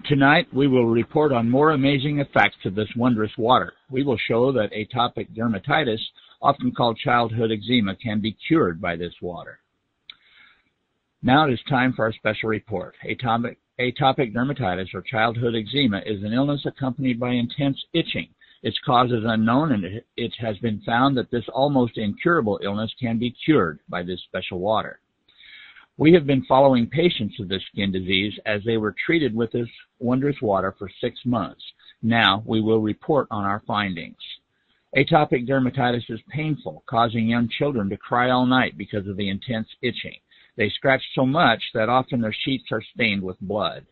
Tonight, we will report on more amazing effects of this wondrous water. We will show that atopic dermatitis, often called childhood eczema, can be cured by this water. Now it is time for our special report. Atopic dermatitis, or childhood eczema, is an illness accompanied by intense itching. Its cause is unknown, and it has been found that this almost incurable illness can be cured by this special water. We have been following patients with this skin disease as they were treated with this wondrous water for 6 months. Now we will report on our findings. Atopic dermatitis is painful, causing young children to cry all night because of the intense itching. They scratch so much that often their sheets are stained with blood.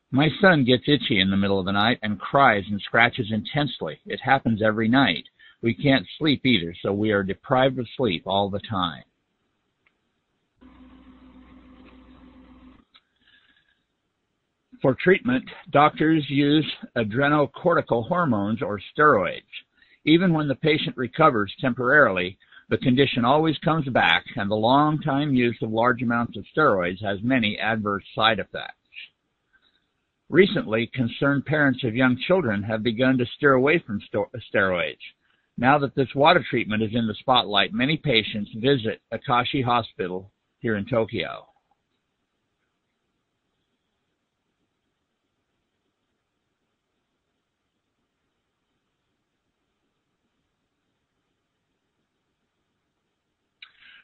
My son gets itchy in the middle of the night and cries and scratches intensely. It happens every night. We can't sleep either, so we are deprived of sleep all the time. For treatment, doctors use adrenocortical hormones or steroids. Even when the patient recovers temporarily, the condition always comes back, and the long-time use of large amounts of steroids has many adverse side effects. Recently, concerned parents of young children have begun to steer away from steroids. Now that this water treatment is in the spotlight, many patients visit Akashi Hospital here in Tokyo.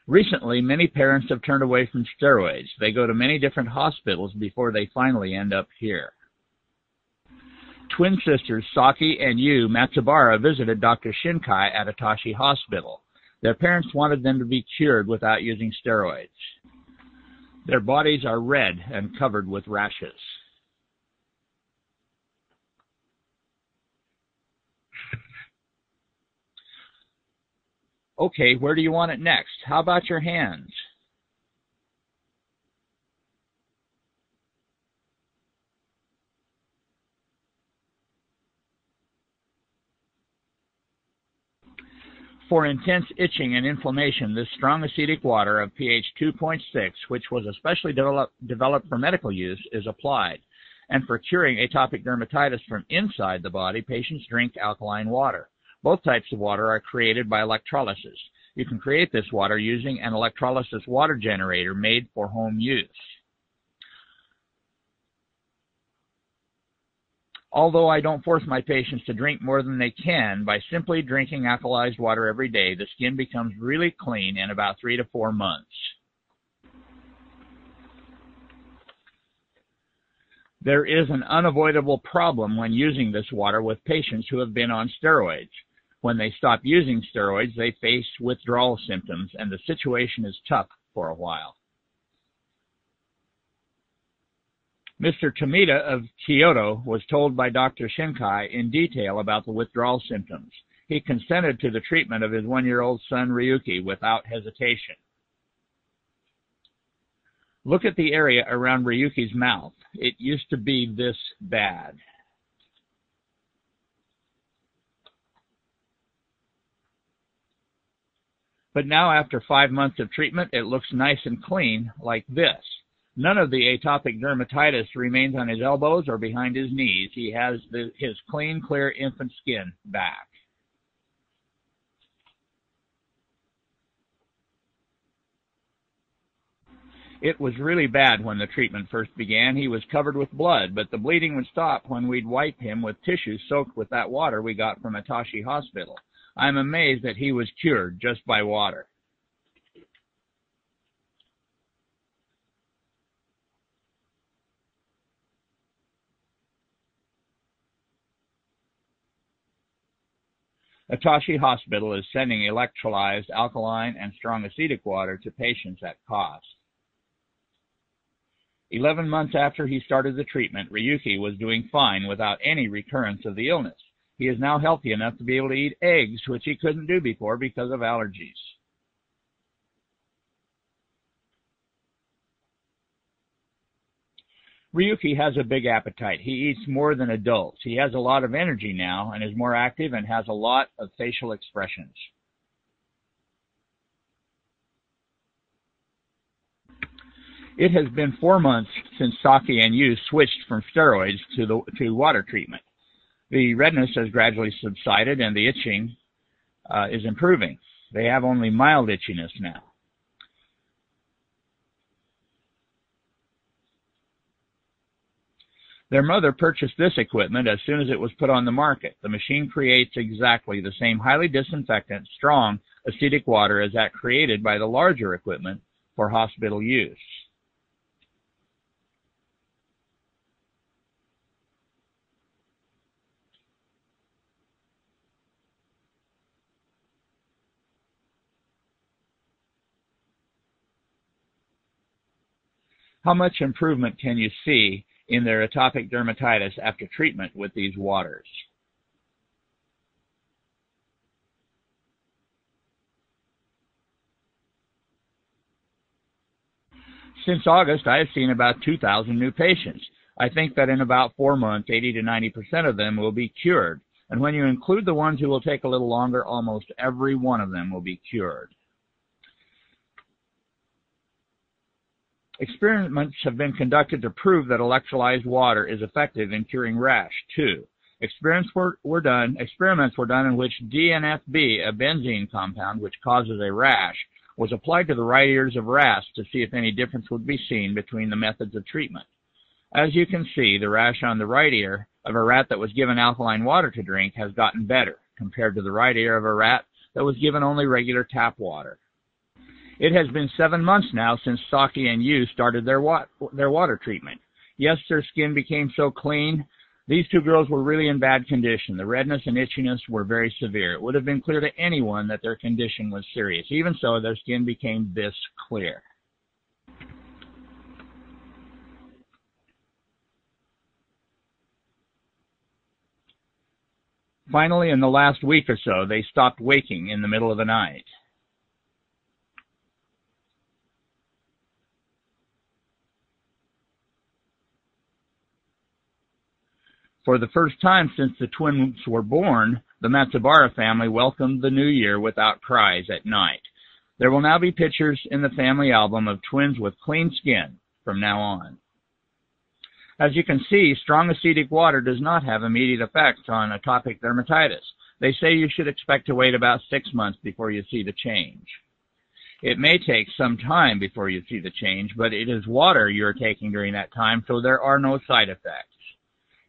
Recently, many parents have turned away from steroids. They go to many different hospitals before they finally end up here. Twin sisters Saki and Yu Matsubara visited Dr. Shinkai at Atashi Hospital. Their parents wanted them to be cured without using steroids. Their bodies are red and covered with rashes. Okay, where do you want it next? How about your hands? For intense itching and inflammation, this strong acetic water of pH 2.6, which was especially developed for medical use, is applied. And for curing atopic dermatitis from inside the body, patients drink alkaline water. Both types of water are created by electrolysis. You can create this water using an electrolysis water generator made for home use. Although I don't force my patients to drink more than they can, by simply drinking alkalized water every day, the skin becomes really clean in about 3 to 4 months. There is an unavoidable problem when using this water with patients who have been on steroids. When they stop using steroids, they face withdrawal symptoms, and the situation is tough for a while. Mr. Tomita of Kyoto was told by Dr. Shinkai in detail about the withdrawal symptoms. He consented to the treatment of his 1-year-old son Ryuki without hesitation. Look at the area around Ryuki's mouth. It used to be this bad. But now, after 5 months of treatment, it looks nice and clean like this. None of the atopic dermatitis remains on his elbows or behind his knees. He has his clean, clear infant skin back. It was really bad when the treatment first began. He was covered with blood, but the bleeding would stop when we'd wipe him with tissue soaked with that water we got from Atashi Hospital. I'm amazed that he was cured just by water. Atashi Hospital is sending electrolyzed alkaline and strong acetic water to patients at cost. 11 months after he started the treatment, Ryuki was doing fine without any recurrence of the illness. He is now healthy enough to be able to eat eggs, which he couldn't do before because of allergies. Ryuki has a big appetite. He eats more than adults. He has a lot of energy now and is more active and has a lot of facial expressions. It has been 4 months since Saki and Yu switched from steroids to water treatment. The redness has gradually subsided and the itching is improving. They have only mild itchiness now. Their mother purchased this equipment as soon as it was put on the market. The machine creates exactly the same highly disinfectant, strong, acidic water as that created by the larger equipment for hospital use. How much improvement can you see in their atopic dermatitis after treatment with these waters? Since August, I have seen about 2,000 new patients. I think that in about 4 months, 80 to 90% of them will be cured. And when you include the ones who will take a little longer, almost every one of them will be cured. Experiments have been conducted to prove that electrolyzed water is effective in curing rash, too. Experiments were done in which DNFB, a benzene compound which causes a rash, was applied to the right ears of rats to see if any difference would be seen between the methods of treatment. As you can see, the rash on the right ear of a rat that was given alkaline water to drink has gotten better compared to the right ear of a rat that was given only regular tap water. It has been 7 months now since Saki and Yu started their water treatment. Yes, their skin became so clean. These two girls were really in bad condition. The redness and itchiness were very severe. It would have been clear to anyone that their condition was serious. Even so, their skin became this clear. Finally, in the last week or so, they stopped waking in the middle of the night. For the first time since the twins were born, the Matsubara family welcomed the new year without cries at night. There will now be pictures in the family album of twins with clean skin from now on. As you can see, strong acidic water does not have immediate effects on atopic dermatitis. They say you should expect to wait about 6 months before you see the change. It may take some time before you see the change, but it is water you're taking during that time, so there are no side effects.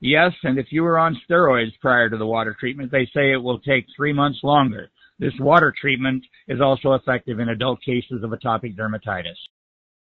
Yes, and if you were on steroids prior to the water treatment, they say it will take 3 months longer. This water treatment is also effective in adult cases of atopic dermatitis.